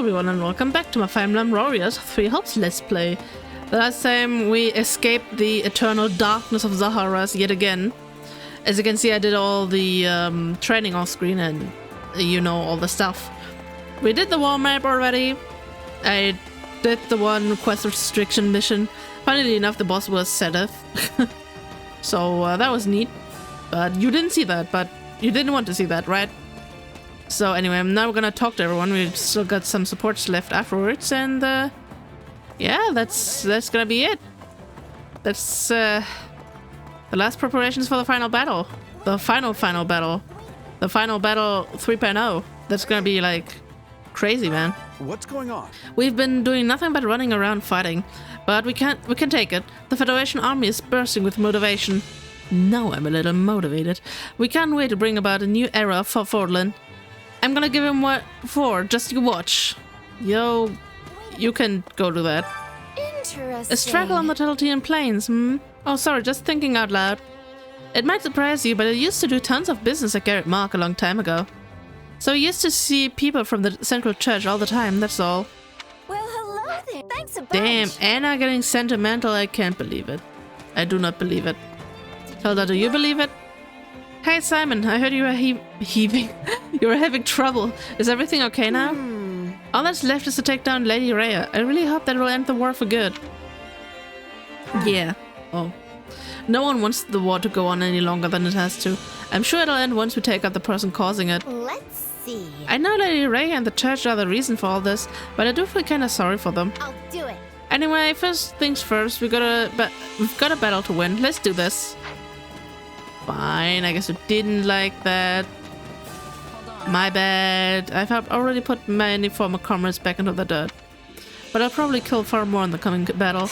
everyone and welcome back to my Fire Emblem Warriors 3 Hopes Let's Play. The last time we escaped the eternal darkness of Zaharas yet again. As you can see, I did all the training off screen and you know, all the stuff. We did the wall map already. I did the one quest restriction mission. Funnily enough, the boss was Shez. So that was neat. But you didn't see that, but you didn't want to see that, right? So anyway, now we're gonna talk to everyone. We've still got some supports left afterwards, and yeah, that's gonna be it. That's the last preparations for the final battle. The final battle. The final battle 3.0. That's gonna be like crazy, man. What's going on? We've been doing nothing but running around fighting, but we can take it. The Federation army is bursting with motivation. Now I'm a little motivated. We can't wait to bring about a new era for Fódlan. I'm gonna give him what for, just you watch. Yo, you can go to that. Interesting. A struggle on the Talantean plains, Oh, sorry, just thinking out loud. It might surprise you, but I used to do tons of business at Garrett Mark a long time ago. So I used to see people from the central church all the time, that's all. Well, hello there. Thanks a bunch. Damn, Anna getting sentimental, I can't believe it. I do not believe it. Hilda, do you believe it? Hey Simon, I heard you were heaving. You were having trouble. Is everything okay now? All that's left is to take down Lady Rhea. I really hope that will end the war for good. Yeah. Oh. No one wants the war to go on any longer than it has to. I'm sure it'll end once we take out the person causing it. Let's see. I know Lady Rhea and the church are the reason for all this, but I do feel kinda sorry for them. I'll do it. Anyway, first things first, we've got a battle to win. Let's do this. Fine, I guess you didn't like that. My bad. I've already put many former comrades back into the dirt. But I'll probably kill far more in the coming battle.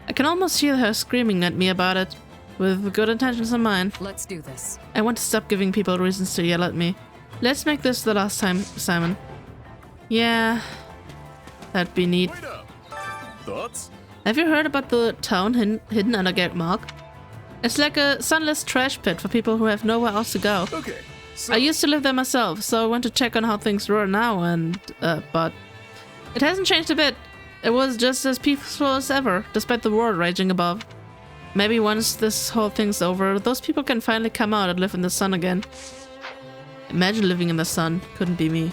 I can almost hear her screaming at me about it, with good intentions in mind. Let's do this. I want to stop giving people reasons to yell at me. Let's make this the last time, Simon. Yeah, that'd be neat. Wait up. Thoughts? Have you heard about the town hidden under Garrett Mark? It's like a sunless trash pit for people who have nowhere else to go. Okay. So I used to live there myself, so I went to check on how things were now, and but it hasn't changed a bit. It was just as peaceful as ever, despite the war raging above. Maybe once this whole thing's over, those people can finally come out and live in the sun again. Imagine living in the sun. Couldn't be me.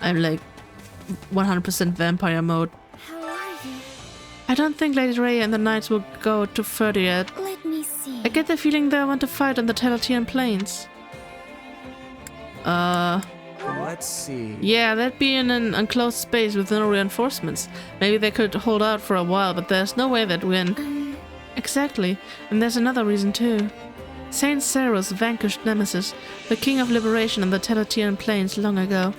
I'm like 100% vampire mode. How are you? I don't think Lady Rhea and the Knights will go too further yet. Let me see. I get the feeling they want to fight on the Talantean plains. let's see. Yeah, that'd be in an enclosed space with no reinforcements. Maybe they could hold out for a while, but there's no way they'd win. Exactly, and there's another reason too. Saint Seros vanquished Nemesis, the king of liberation on the Talantean plains long ago.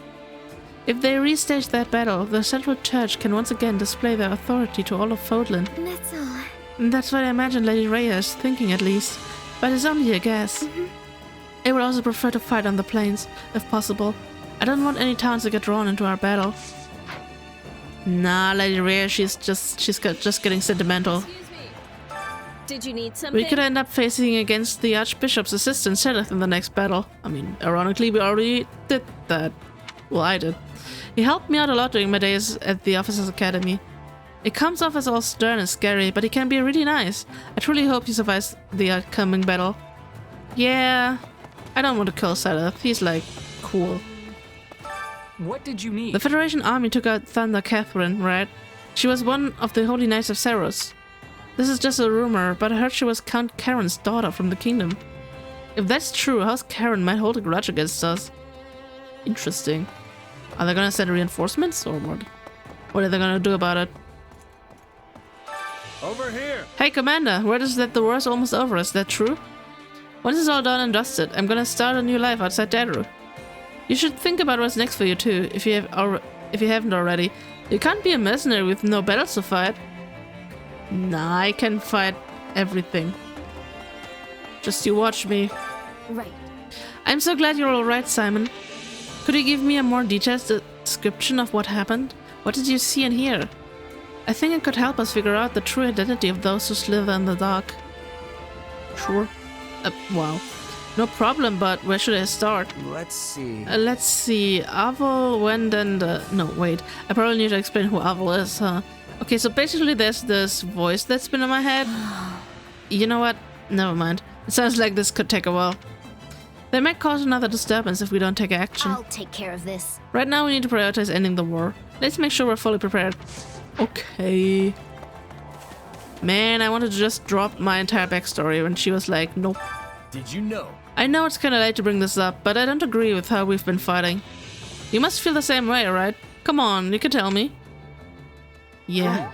If they restage that battle, the Central Church can once again display their authority to all of Fódlan. That's all. And that's what I imagine Lady Rhea is thinking at least, but it's only a guess. I would also prefer to fight on the plains, if possible. I don't want any towns to get drawn into our battle. Nah, Lady Rhea, she's just getting sentimental. Excuse me. Did you need something? We could end up facing against the Archbishop's assistant Shez in the next battle. I mean, ironically, we already did that. Well, I did. He helped me out a lot during my days at the Officers Academy. It comes off as all stern and scary, but he can be really nice. I truly hope he survives the upcoming battle. Yeah, I don't want to kill Shez. He's like, cool. What did you need? The Federation army took out Thunder Catherine, right? She was one of the Holy Knights of Seros. This is just a rumor, but I heard she was Count Karen's daughter from the kingdom. If that's true, House Karen might hold a grudge against us. Interesting. Are they gonna send reinforcements or what? What are they gonna do about it? Over here. Hey Commander, word is that the war's almost over, is that true? Once it's all done and dusted, I'm gonna start a new life outside Daru. You should think about what's next for you too, if you haven't already. You can't be a mercenary with no battles to fight. Nah, I can fight everything. Just you watch me. Right. I'm so glad you're alright, Simon. Could you give me a more detailed description of what happened? What did you see and hear? I think it could help us figure out the true identity of those who slither in the dark. Sure. Wow. No problem, but where should I start? Let's see. Let's see. Avel went and... no, wait. I probably need to explain who Avel is, huh? Okay, so basically there's this voice that's been in my head. You know what? Never mind. It sounds like this could take a while. They might cause another disturbance if we don't take action. I'll take care of this. Right now we need to prioritize ending the war. Let's make sure we're fully prepared. Okay. Man, I wanted to just drop my entire backstory when she was like, nope. Did you know? I know it's kinda late to bring this up, but I don't agree with how we've been fighting. You must feel the same way, right? Come on, you can tell me. Yeah.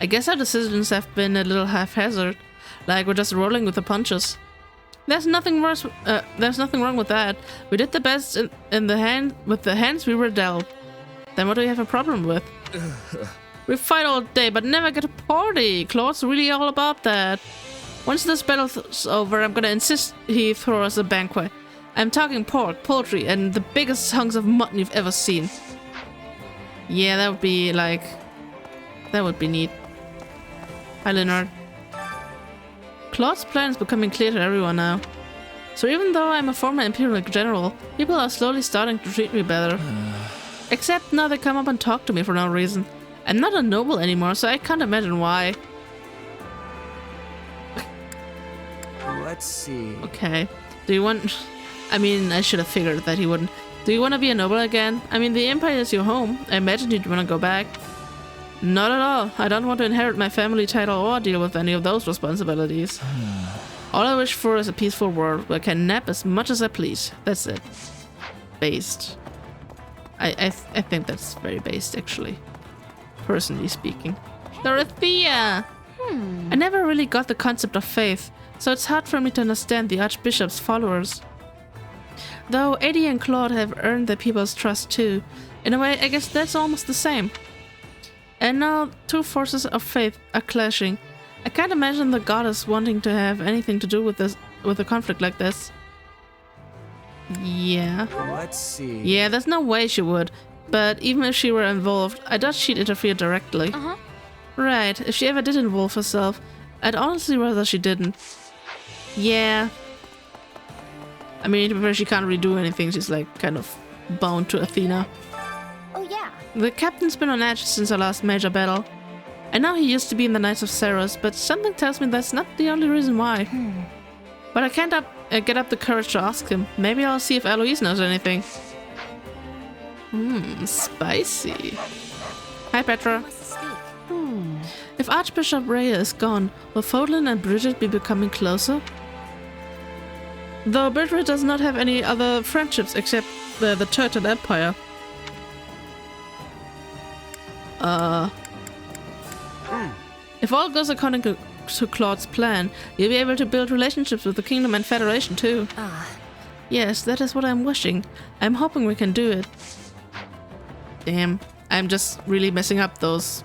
I guess our decisions have been a little haphazard. Like we're just rolling with the punches. There's nothing wrong with that. We did the best with the hands we were dealt. Then what do you have a problem with? We fight all day, but never get a party. Claude's really all about that. Once this battle's over, I'm gonna insist he throw us a banquet. I'm talking pork, poultry, and the biggest hunks of mutton you've ever seen. Yeah, that would be like... that would be neat. Hi, Leonard. Claude's plan is becoming clear to everyone now. So even though I'm a former Imperial General, people are slowly starting to treat me better. Except now they come up and talk to me for no reason. I'm not a noble anymore, so I can't imagine why. Let's see. Okay. Do you want... I mean, I should have figured that he wouldn't. Do you want to be a noble again? I mean, the Empire is your home. I imagine you'd want to go back. Not at all. I don't want to inherit my family title or deal with any of those responsibilities. All I wish for is a peaceful world where I can nap as much as I please. That's it. Based. I think that's very based, actually. Personally speaking. Dorothea! I never really got the concept of faith, so it's hard for me to understand the Archbishop's followers. Though Eddie and Claude have earned the people's trust too. In a way, I guess that's almost the same. And now, two forces of faith are clashing. I can't imagine the goddess wanting to have anything to do with a conflict like this. Yeah. Let's see. Yeah, there's no way she would. But even if she were involved, I doubt she'd interfere directly. Right, if she ever did involve herself, I'd honestly rather she didn't. Yeah. I mean, to be fair, she can't really do anything. She's like kind of bound to Athena. Oh yeah. The captain's been on edge since our last major battle. I know he used to be in the Knights of Saros, but something tells me that's not the only reason why. But I can't get up the courage to ask him. Maybe I'll see if Eloise knows anything. Spicy. Hi, Petra. If Archbishop Rhea is gone, will Fódlan and Bridget be becoming closer? Though Bridget does not have any other friendships except the Turtle Empire. If all goes according to Claude's plan, you'll be able to build relationships with the Kingdom and Federation too. Yes, that is what I'm wishing. I'm hoping we can do it. Damn, I'm just really messing up those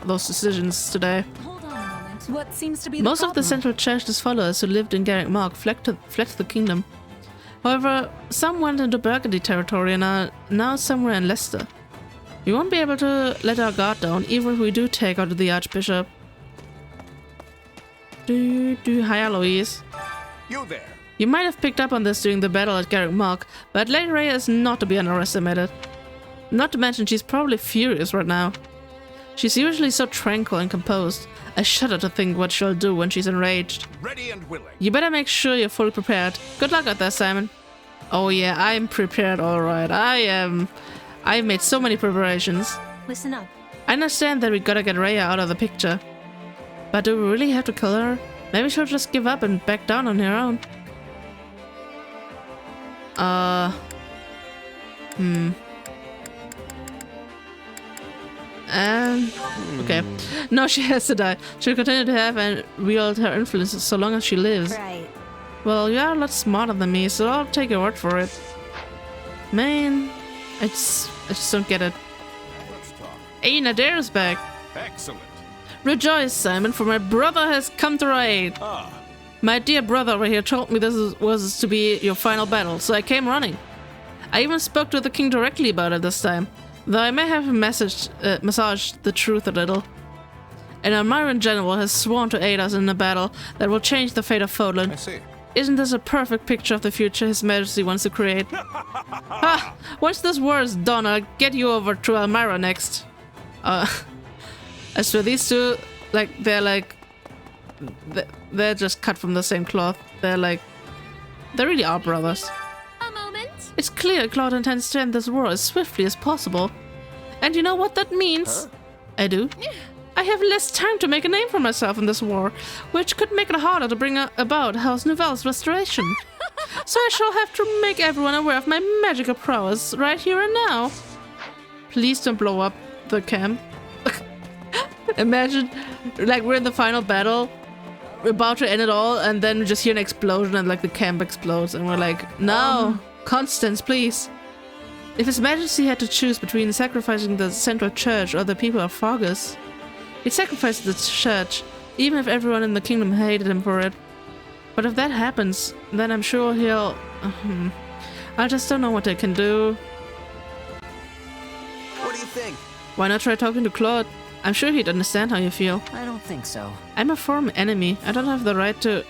decisions today. Hold on a moment. What seems to be Most the of the Central Church's followers who lived in Garrick Mark fled to the kingdom. However, some went into Burgundy territory and are now somewhere in Leicester. We won't be able to let our guard down, even if we do take out the Archbishop. Hi, Eloise. You there. You might have picked up on this during the battle at Garrick Mark, but Lady Rhea is not to be underestimated. Not to mention she's probably furious right now. She's usually so tranquil and composed. I shudder to think what she'll do when she's enraged. Ready and willing. You better make sure you're fully prepared. Good luck out there, Simon. Oh yeah, I'm prepared, alright. I've made so many preparations. Listen up. I understand that we gotta get Rhea out of the picture. But do we really have to kill her? Maybe she'll just give up and back down on her own. Okay. No, she has to die. She'll continue to have and wield her influence so long as she lives. Right. Well, you are a lot smarter than me, so I'll take your word for it. Man, I just don't get it. Let's talk. Hey, Nadare's back. Excellent. Rejoice, Simon, for my brother has come to our aid. My dear brother over here told me this was to be your final battle, so I came running. I even spoke to the king directly about it this time, though I may have massaged the truth a little. An Almiran general has sworn to aid us in a battle that will change the fate of Fódlan. I see. Isn't this a perfect picture of the future His Majesty wants to create? Ha! Once this war is done, I'll get you over to Elmira next. As for these two, they're just cut from the same cloth. They really are brothers. A moment. It's clear Claude intends to end this war as swiftly as possible. And you know what that means? Huh? I do. I have less time to make a name for myself in this war, which could make it harder to bring about House Nouvelle's restoration. So I shall have to make everyone aware of my magical prowess right here and now. Please don't blow up the camp. Imagine, we're in the final battle, we're about to end it all, and then we just hear an explosion and the camp explodes, and we're like, no, Constance, please. If His Majesty had to choose between sacrificing the central church or the people of Fargus, he'd sacrifice the church, even if everyone in the kingdom hated him for it. But if that happens, then I'm sure he'll... I just don't know what I can do. What do you think? Why not try talking to Claude? I'm sure he'd understand how you feel. I don't think so. I'm a former enemy. I don't have the right to...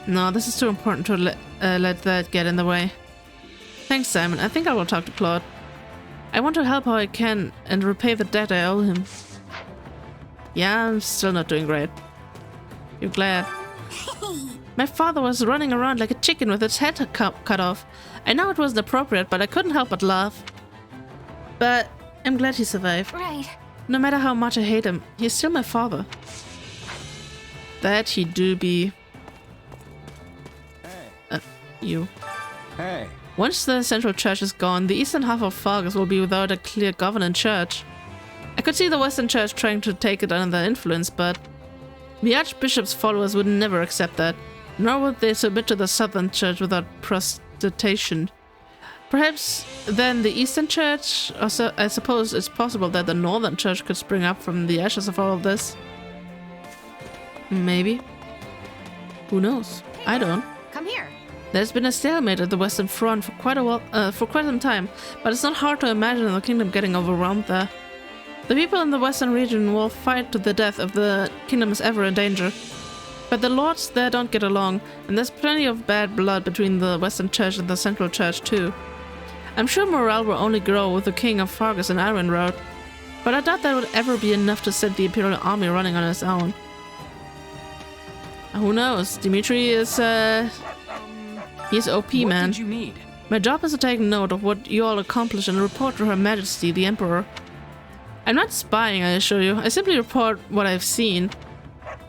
No, this is too important to let that get in the way. Thanks, Simon. I think I will talk to Claude. I want to help how I can and repay the debt I owe him. Yeah, I'm still not doing great. You're glad. My father was running around like a chicken with its head cut off. I know it wasn't appropriate, but I couldn't help but laugh. But I'm glad he survived. Right. No matter how much I hate him, he's still my father. That he do be. You. Hey. Once the central church is gone, the eastern half of Fargus will be without a clear governing church. I could see the western church trying to take it under their influence, but the archbishop's followers would never accept that, nor would they submit to the southern church without protestation. Perhaps then the eastern church, or so, I suppose it's possible that the northern church could spring up from the ashes of all of this. Maybe. Who knows? I don't. Come here. There's been a stalemate at the western front for quite some time, but it's not hard to imagine the kingdom getting overwhelmed there. The people in the western region will fight to the death if the kingdom is ever in danger. But the lords there don't get along, and there's plenty of bad blood between the western church and the central church too. I'm sure morale will only grow with the king of Fargus and Iron Road, but I doubt that would ever be enough to set the Imperial army running on its own. Who knows? Dimitri is, he's OP, man. What did you need? My job is to take note of what you all accomplish and report to Her Majesty, the Emperor. I'm not spying, I assure you. I simply report what I've seen.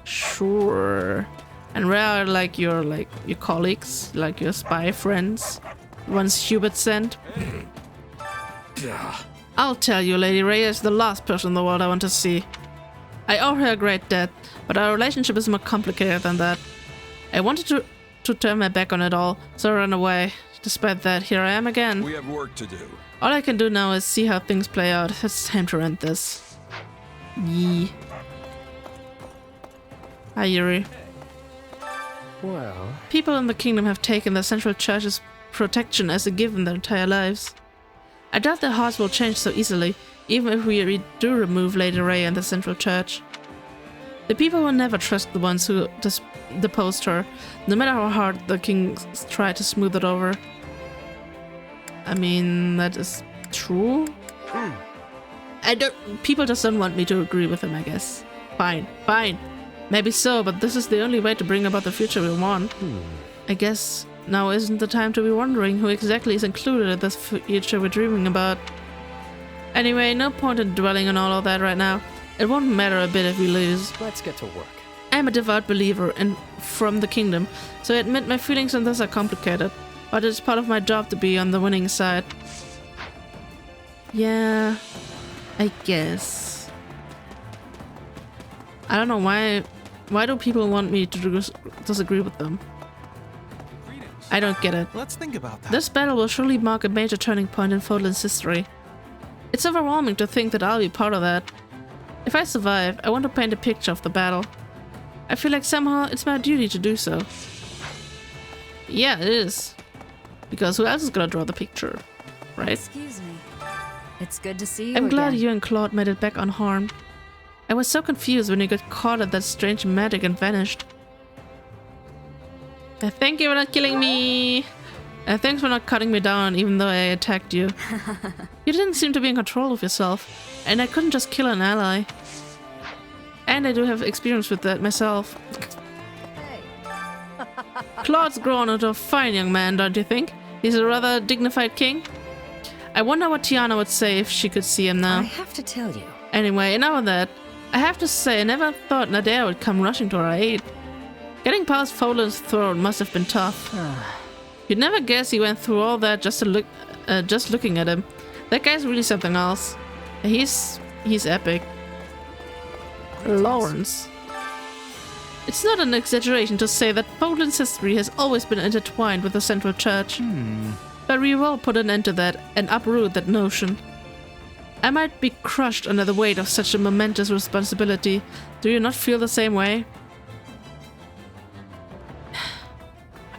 Sure. And where are, your colleagues? Like your spy friends? Ones Hubert sent? I'll tell you, Lady Rhea is the last person in the world I want to see. I owe her a great debt, but our relationship is more complicated than that. I wanted to turn my back on it all, so I ran away. Despite that, here I am again. We have work to do. All I can do now is see how things play out. It's time to end this. Yee. Hi, Yuri. Well... People in the kingdom have taken the central church's protection as a given their entire lives. I doubt their hearts will change so easily, even if we do remove Lady Rhea and the central church. The people will never trust the ones who deposed her, no matter how hard the kings try to smooth it over. I mean, that is true. People just don't want me to agree with him, I guess. Fine. Maybe so, but this is the only way to bring about the future we want. I guess now isn't the time to be wondering who exactly is included in this future we're dreaming about. Anyway, no point in dwelling on all of that right now. It won't matter a bit if we lose. Let's get to work. I'm a devout believer from the kingdom, so I admit my feelings on this are complicated, but it's part of my job to be on the winning side. Yeah, I guess. I don't know why do people want me to disagree with them? I don't get it. Let's think about that. This battle will surely mark a major turning point in Fódlan's history. It's overwhelming to think that I'll be part of that. If I survive, I want to paint a picture of the battle. I feel like somehow it's my duty to do so. Yeah, it is. Because who else is gonna draw the picture, right? Excuse me. It's good to see you I'm glad again. you and Claude made it back unharmed. I was so confused when you got caught at that strange magic and vanished. Thank you for not killing me. Thanks for not cutting me down even though I attacked you. You didn't seem to be in control of yourself, and I couldn't just kill an ally. And I do have experience with that myself. Claude's grown into a fine young man, don't you think? He's a rather dignified king. I wonder what Tiana would say if she could see him now. I have to tell you. Anyway, enough of that. I have to say, I never thought Nadia would come rushing to our aid. Getting past Fódlan's throne must have been tough. You'd never guess he went through all that just looking at him. That guy's really something else. He's epic. Lawrence. It's not an exaggeration to say that Fódlan's history has always been intertwined with the Central Church. But we will put an end to that and uproot that notion. I might be crushed under the weight of such a momentous responsibility. Do you not feel the same way?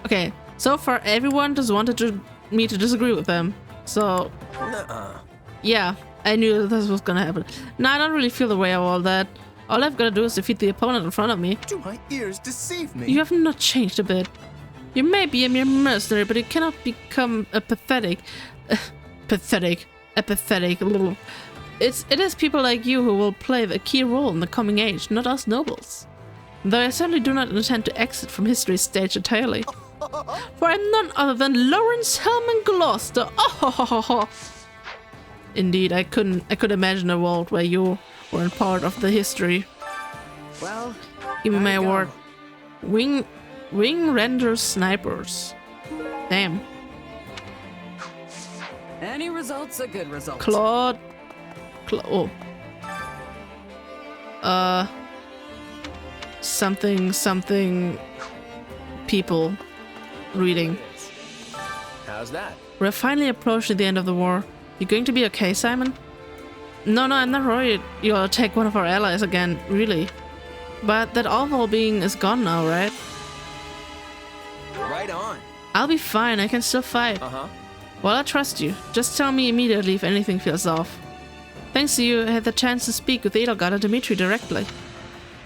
Okay, so far everyone just wanted me to disagree with them. So, yeah, I knew this was gonna happen. No, I don't really feel the way of all that. All I've got to do is defeat the opponent in front of me. Do my ears deceive me? You have not changed a bit. You may be a mere mercenary, but you cannot become a pathetic. Apathetic little. It is people like you who will play a key role in the coming age, not us nobles. Though I certainly do not intend to exit from history's stage entirely. For I'm none other than Lawrence Hellman Gloucester. Oh, indeed, I could imagine a world where you weren't part of the history. Well, Give me my award. Wing Render Snipers. Damn. any result's a good result. Claude. Oh. Something. People. Reading. How's that? We're finally approaching the end of the war. You going to be okay, Simon? No, I'm not worried you'll attack one of our allies again, really. But that awful being is gone now, right? Right on. I'll be fine, I can still fight. Well, I trust you. Just tell me immediately if anything feels off. Thanks to you, I had the chance to speak with Edelgard and Dimitri directly.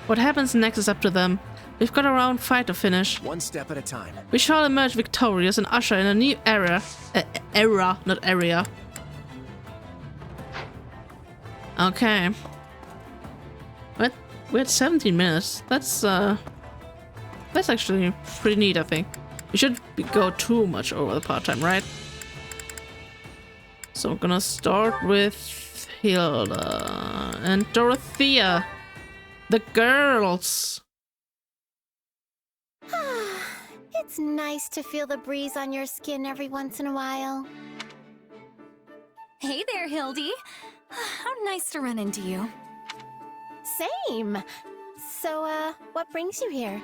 What happens next is up to them. We've got a round fight to finish. One step at a time. We shall emerge victorious and usher in a new era. Not area. Okay. What? We're at 17 minutes. That's actually pretty neat, I think. We shouldn't go too much over the part-time, right? So I'm gonna start with Hilda and Dorothea. The girls. It's nice to feel the breeze on your skin every once in a while. Hey there, Hildy. How nice to run into you. Same. So, what brings you here?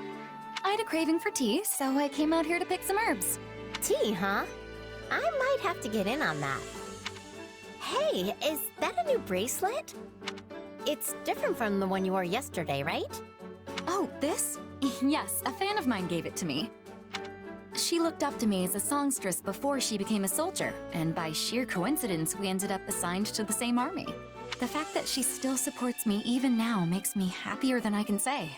I had a craving for tea, so I came out here to pick some herbs. Tea, huh? I might have to get in on that. Hey, is that a new bracelet? It's different from the one you wore yesterday, right? Oh, this? Yes, a fan of mine gave it to me. She looked up to me as a songstress before she became a soldier, and by sheer coincidence, we ended up assigned to the same army. The fact that she still supports me even now makes me happier than I can say.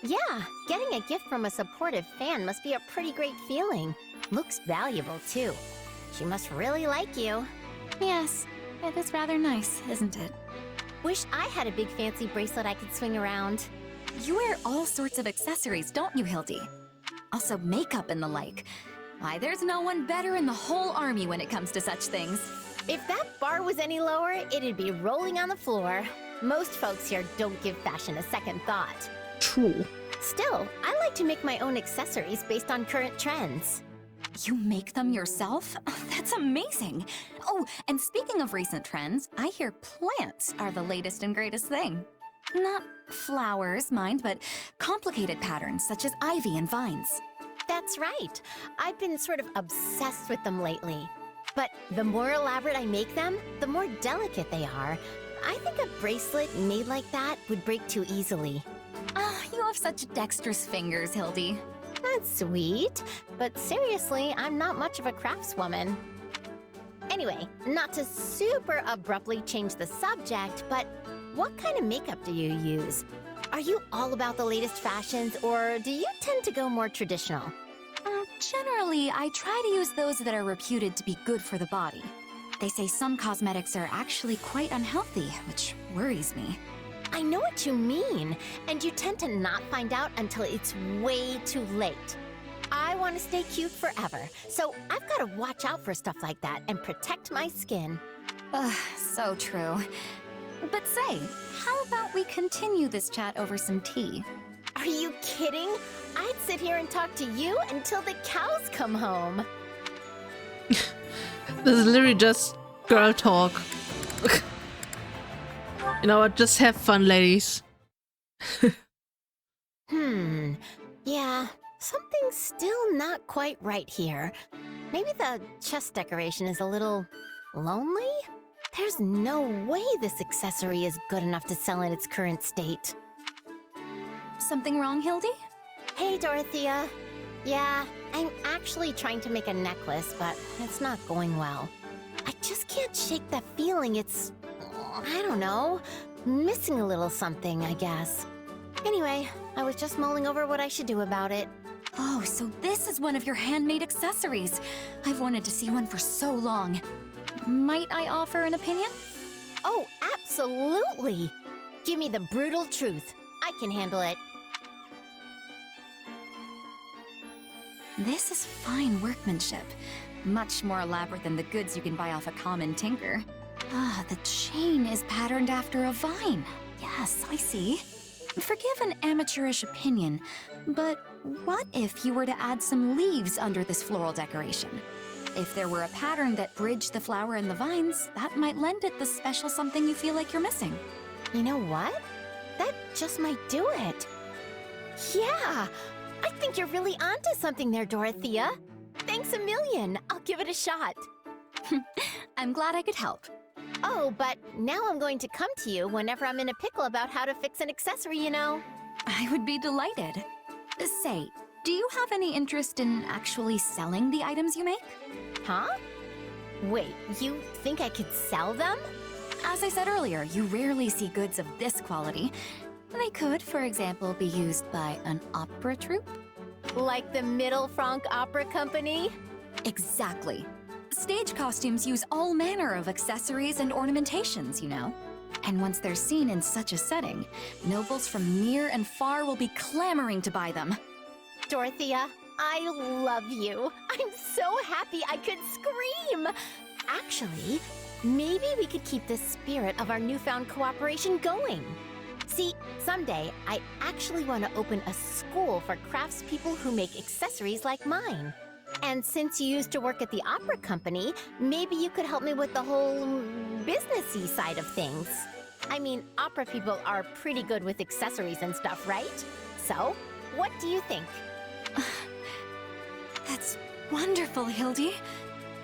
Yeah, getting a gift from a supportive fan must be a pretty great feeling. Looks valuable, too. She must really like you. Yes, it is rather nice, isn't it? Wish I had a big fancy bracelet I could swing around. You wear all sorts of accessories, don't you, Hildy? Also makeup and the like. Why, there's no one better in the whole army when it comes to such things. If that bar was any lower, it'd be rolling on the floor. Most folks here don't give fashion a second thought. True. Still, I like to make my own accessories based on current trends. You make them yourself? That's amazing! Oh, and speaking of recent trends, I hear plants are the latest and greatest thing. Not flowers, mind, but complicated patterns such as ivy and vines. That's right. I've been sort of obsessed with them lately. But the more elaborate I make them, the more delicate they are. I think a bracelet made like that would break too easily. Ah, you have such dexterous fingers, Hildy. That's sweet. But seriously, I'm not much of a craftswoman. Anyway, not to super abruptly change the subject, but what kind of makeup do you use? Are you all about the latest fashions, or do you tend to go more traditional? Generally, I try to use those that are reputed to be good for the body. They say some cosmetics are actually quite unhealthy, which worries me. I know what you mean, and you tend to not find out until it's way too late. I want to stay cute forever, so I've got to watch out for stuff like that and protect my skin. Ugh, so true. But say, how about we continue this chat over some tea? Are you kidding? I'd sit here and talk to you until the cows come home. This is literally just girl talk. You know what? Just have fun, ladies. Yeah, something's still not quite right here. Maybe the chest decoration is a little lonely? There's no way this accessory is good enough to sell in its current state. Something wrong, Hildy? Hey, Dorothea. Yeah, I'm actually trying to make a necklace, but it's not going well. I just can't shake the feeling it's, I don't know, missing a little something, I guess. Anyway, I was just mulling over what I should do about it. Oh, so this is one of your handmade accessories. I've wanted to see one for so long. Might I offer an opinion? Oh, absolutely! Give me the brutal truth. I can handle it. This is fine workmanship. Much more elaborate than the goods you can buy off a common tinker. Ah, the chain is patterned after a vine. Yes, I see. Forgive an amateurish opinion, but what if you were to add some leaves under this floral decoration? If there were a pattern that bridged the flower and the vines, that might lend it the special something you feel like you're missing. You know what? That just might do it. Yeah! I think you're really onto something there, Dorothea. Thanks a million. I'll give it a shot. I'm glad I could help. Oh, but now I'm going to come to you whenever I'm in a pickle about how to fix an accessory, you know. I would be delighted. Say, do you have any interest in actually selling the items you make? Huh? Wait, you think I could sell them? As I said earlier, you rarely see goods of this quality. They could, for example, be used by an opera troupe. Like the Middle Franc Opera Company? Exactly. Stage costumes use all manner of accessories and ornamentations, you know. And once they're seen in such a setting, nobles from near and far will be clamoring to buy them. Dorothea, I love you. I'm so happy I could scream. Actually, maybe we could keep the spirit of our newfound cooperation going. See, someday I actually want to open a school for craftspeople who make accessories like mine. And since you used to work at the opera company, maybe you could help me with the whole businessy side of things. I mean, opera people are pretty good with accessories and stuff, right? So, what do you think? That's wonderful, Hildy.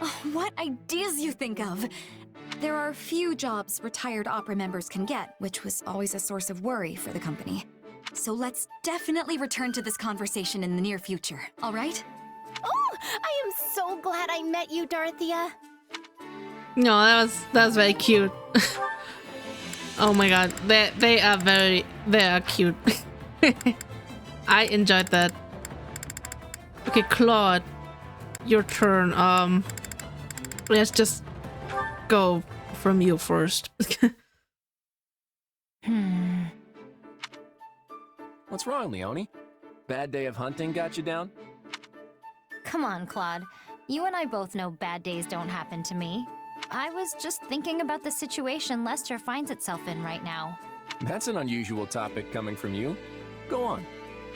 Oh, what ideas you think of. There are few jobs retired opera members can get, which was always a source of worry for the company. So let's definitely return to this conversation in the near future, all right? Oh, I am so glad I met you, Dorothea. No, that was very cute. Oh my god, they are cute. I enjoyed that. Okay, Claude, your turn. Let's just go from you first. What's wrong, Leonie? Bad day of hunting got you down? Come on, Claude. You and I both know bad days don't happen to me. I was just thinking about the situation Lester finds itself in right now. That's an unusual topic coming from you. Go on.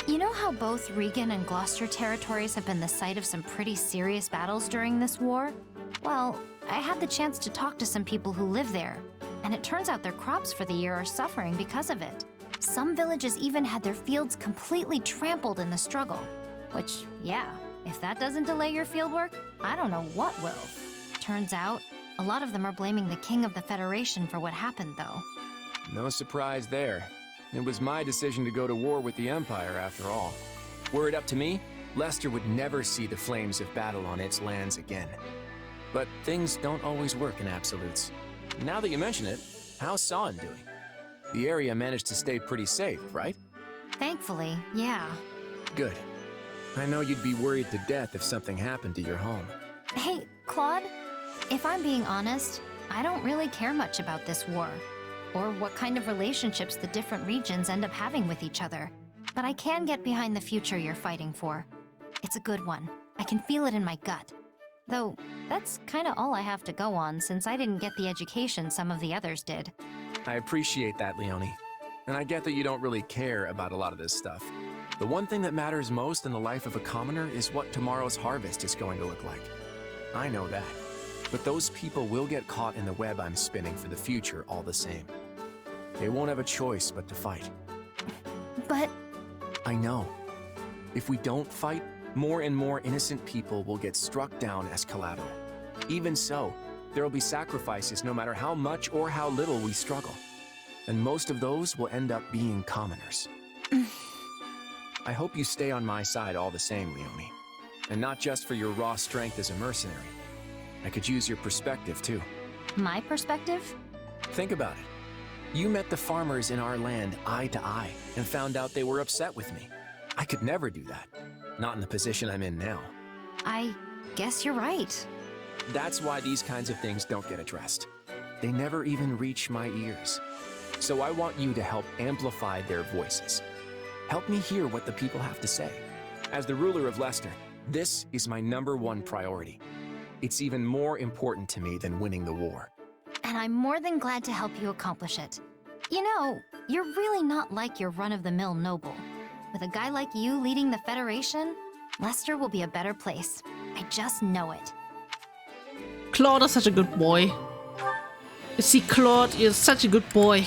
You know how both Regan and Gloucester territories have been the site of some pretty serious battles during this war? Well, I had the chance to talk to some people who live there, and it turns out their crops for the year are suffering because of it. Some villages even had their fields completely trampled in the struggle. Which, yeah, if that doesn't delay your fieldwork, I don't know what will. Turns out, a lot of them are blaming the King of the Federation for what happened, though. No surprise there. It was my decision to go to war with the Empire, after all. Were it up to me, Lester would never see the flames of battle on its lands again. But things don't always work in absolutes. Now that you mention it, how's Sawin doing? The area managed to stay pretty safe, right? Thankfully, yeah. Good. I know you'd be worried to death if something happened to your home. Hey, Claude, if I'm being honest, I don't really care much about this war, or what kind of relationships the different regions end up having with each other. But I can get behind the future you're fighting for. It's a good one. I can feel it in my gut. Though, that's kinda all I have to go on since I didn't get the education some of the others did. I appreciate that, Leonie. And I get that you don't really care about a lot of this stuff. The one thing that matters most in the life of a commoner is what tomorrow's harvest is going to look like. I know that. But those people will get caught in the web I'm spinning for the future all the same. They won't have a choice but to fight. But... I know. If we don't fight, more and more innocent people will get struck down as collateral. Even so, there will be sacrifices no matter how much or how little we struggle. And most of those will end up being commoners. I hope you stay on my side all the same, Leonie. And not just for your raw strength as a mercenary. I could use your perspective, too. my perspective? Think about it. You met the farmers in our land eye to eye and found out they were upset with me. I could never do that. Not in the position I'm in now. I guess you're right. That's why these kinds of things don't get addressed. They never even reach my ears. So I want you to help amplify their voices. Help me hear what the people have to say. As the ruler of Leicester, this is my #1 priority. It's even more important to me than winning the war. And I'm more than glad to help you accomplish it. You know, you're really not like your run-of-the-mill noble. With a guy like you leading the Federation, Leicester will be a better place. I just know it. Claude is such a good boy. You see, Claude is such a good boy.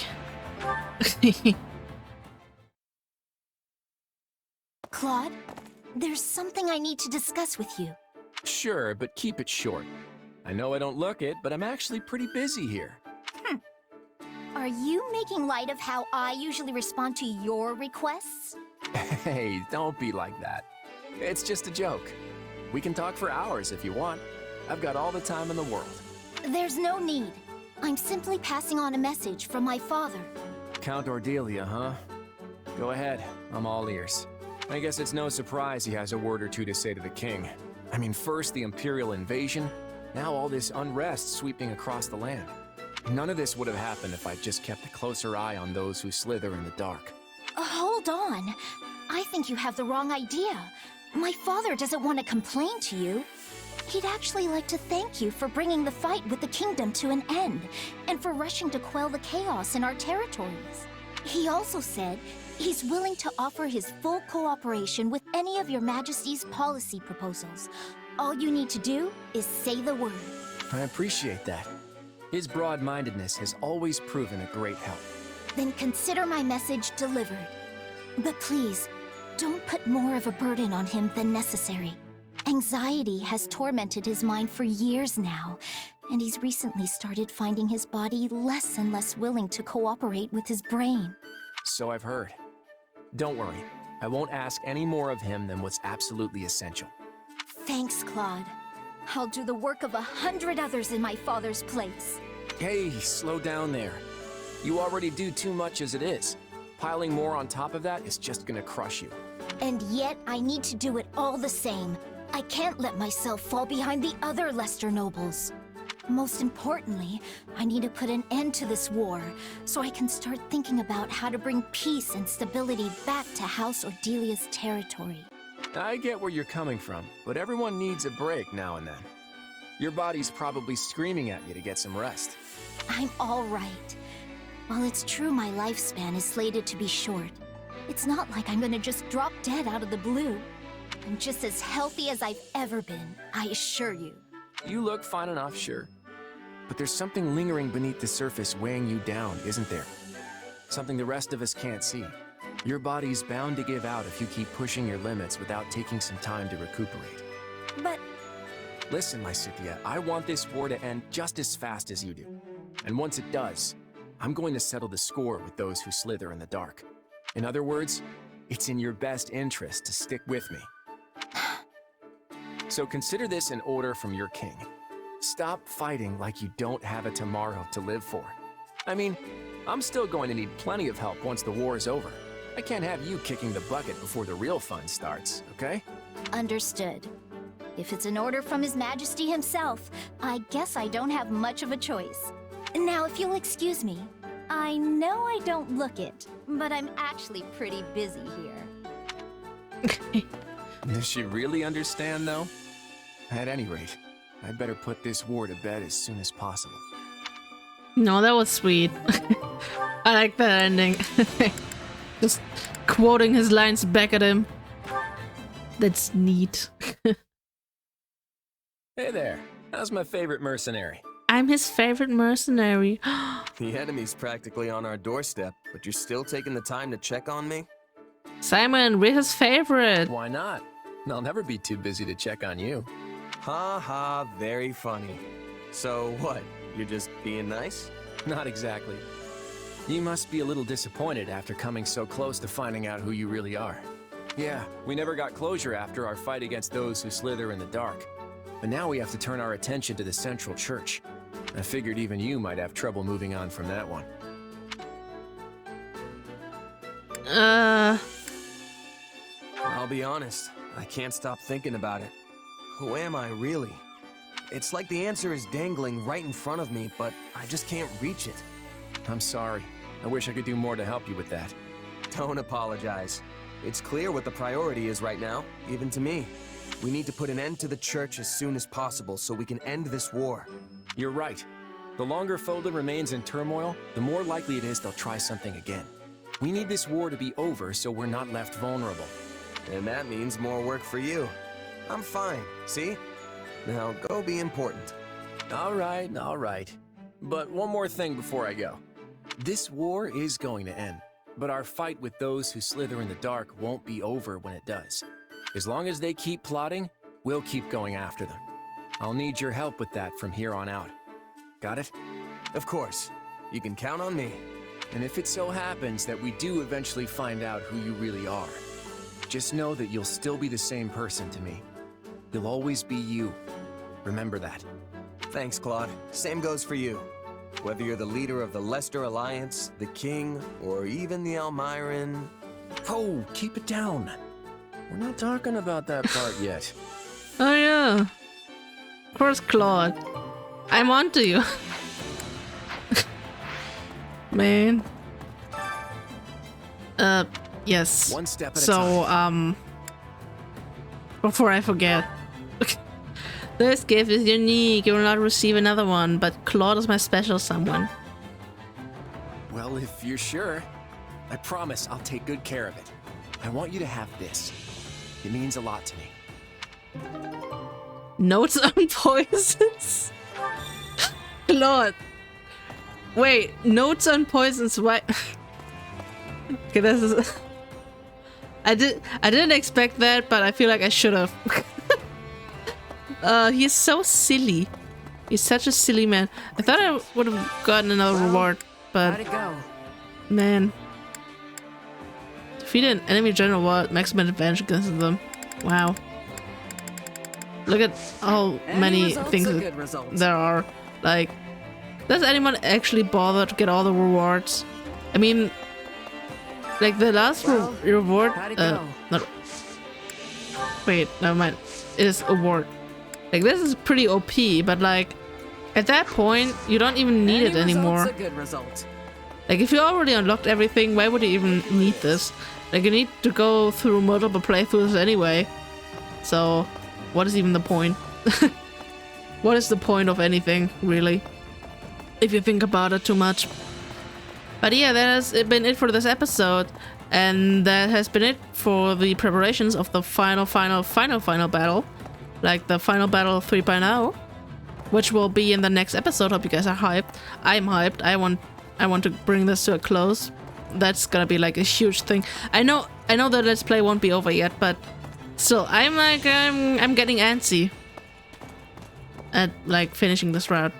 Claude, there's something I need to discuss with you. Sure, but keep it short. I know I don't look it, but I'm actually pretty busy here. Are you making light of how I usually respond to your requests? Hey, don't be like that. It's just a joke. We can talk for hours if you want. I've got all the time in the world. There's no need. I'm simply passing on a message from my father. Count Ordelia, huh? Go ahead, I'm all ears. I guess it's no surprise he has a word or two to say to the king. I mean, first the Imperial invasion, now all this unrest sweeping across the land. None of this would have happened if I'd just kept a closer eye on those who slither in the dark. Hold on. I think you have the wrong idea. My father doesn't want to complain to you. He'd actually like to thank you for bringing the fight with the kingdom to an end, and for rushing to quell the chaos in our territories. He also said he's willing to offer his full cooperation with any of your majesty's policy proposals. All you need to do is say the word. I appreciate that. His broad-mindedness has always proven a great help. Then consider my message delivered. But please, don't put more of a burden on him than necessary. Anxiety has tormented his mind for years now, and he's recently started finding his body less and less willing to cooperate with his brain. So I've heard. Don't worry, I won't ask any more of him than what's absolutely essential. Thanks, Claude. I'll do the work of 100 others in my father's place. Hey, slow down there. You already do too much as it is. Piling more on top of that is just gonna crush you. And yet, I need to do it all the same. I can't let myself fall behind the other Leicester nobles. Most importantly, I need to put an end to this war, so I can start thinking about how to bring peace and stability back to House Ordelia's territory. I get where you're coming from, but everyone needs a break now and then. Your body's probably screaming at you to get some rest. I'm all right. While it's true my lifespan is slated to be short, it's not like I'm gonna just drop dead out of the blue. I'm just as healthy as I've ever been, I assure you. You look fine enough, sure. But there's something lingering beneath the surface weighing you down, isn't there? Something the rest of us can't see. Your body's bound to give out if you keep pushing your limits without taking some time to recuperate. But... Listen, my Scythia, I want this war to end just as fast as you do. And once it does, I'm going to settle the score with those who slither in the dark. In other words, it's in your best interest to stick with me. So consider this an order from your king. Stop fighting like you don't have a tomorrow to live for. I mean, I'm still going to need plenty of help once the war is over. I can't have you kicking the bucket before the real fun starts, okay? Understood. If it's an order from His Majesty himself, I guess I don't have much of a choice. Now, if you'll excuse me, I know I don't look it, but I'm actually pretty busy here. Does she really understand, though? At any rate, I'd better put this war to bed as soon as possible. No, that was sweet. I like that ending. Just quoting his lines back at him. That's neat. Hey there, how's my favorite mercenary? I'm his favorite mercenary. The enemy's practically on our doorstep, but you're still taking the time to check on me? Simon, we're his favorite. Why not? I'll never be too busy to check on you. Ha ha, very funny. So what, you're just being nice? Not exactly. You must be a little disappointed after coming so close to finding out who you really are. Yeah, we never got closure after our fight against those who slither in the dark. But now we have to turn our attention to the Central Church. I figured even you might have trouble moving on from that one. I'll be honest, I can't stop thinking about it. Who am I really? It's like the answer is dangling right in front of me, but I just can't reach it. I'm sorry. I wish I could do more to help you with that. Don't apologize. It's clear what the priority is right now, even to me. We need to put an end to the church as soon as possible so we can end this war. You're right. The longer Fódlan remains in turmoil, the more likely it is they'll try something again. We need this war to be over so we're not left vulnerable. And that means more work for you. I'm fine, see? Now go be important. All right. But one more thing before I go. This war is going to end, but our fight with those who slither in the dark won't be over when it does. As long as they keep plotting, we'll keep going after them. I'll need your help with that from here on out. Got it? Of course. You can count on me. And if it so happens that we do eventually find out who you really are, just know that you'll still be the same person to me. You'll always be you. Remember that. Thanks, Claude. Same goes for you. Whether you're the leader of the Leicester Alliance, the King, or even the Almiran... Oh, keep it down. We're not talking about that part yet. Oh yeah. Of course, Claude. I'm onto you. Man. Yes. One step at a time. Before I forget. This gift is unique. You will not receive another one, but Claude is my special someone. Well, if you're sure, I promise I'll take good care of it. I want you to have this. It means a lot to me. Notes on poisons? Claude. Wait, notes on poisons, why? Okay, this is... I didn't expect that, but I feel like I should have. He's so silly. He's such a silly man. I thought I would have gotten another reward, but... How'd it go? Man. Defeat an enemy general while at maximum advantage against them. Wow. Look at how many things there are. Like, does anyone actually bother to get all the rewards? I mean, like the last reward. Not, wait, never mind. It is award. Like this is pretty OP, but like at that point you don't even need it anymore. A good result. Like if you already unlocked everything, why would you even need this? Like you need to go through multiple playthroughs anyway. So what is even the point? What is the point of anything, really? If you think about it too much. But yeah, that has been it for this episode. And that has been it for the preparations of the final battle. Like the final battle 3.0. Which will be in the next episode. Hope you guys are hyped. I'm hyped. I want to bring this to a close. That's gonna be like a huge thing. I know the Let's Play won't be over yet, but still, I'm getting antsy at like finishing this route.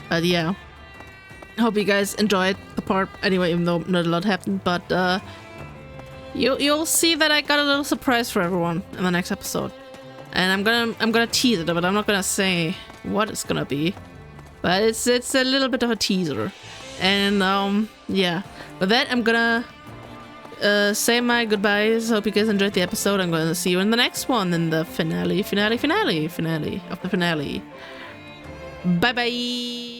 But yeah, hope you guys enjoyed the part anyway, even though not a lot happened. But you'll see that I got a little surprise for everyone in the next episode, and I'm gonna tease it, but I'm not gonna say what it's gonna be. But it's a little bit of a teaser, and yeah. With that, I'm gonna say my goodbyes. Hope you guys enjoyed the episode. I'm going to see you in the next one, in the finale of the finale. Bye bye.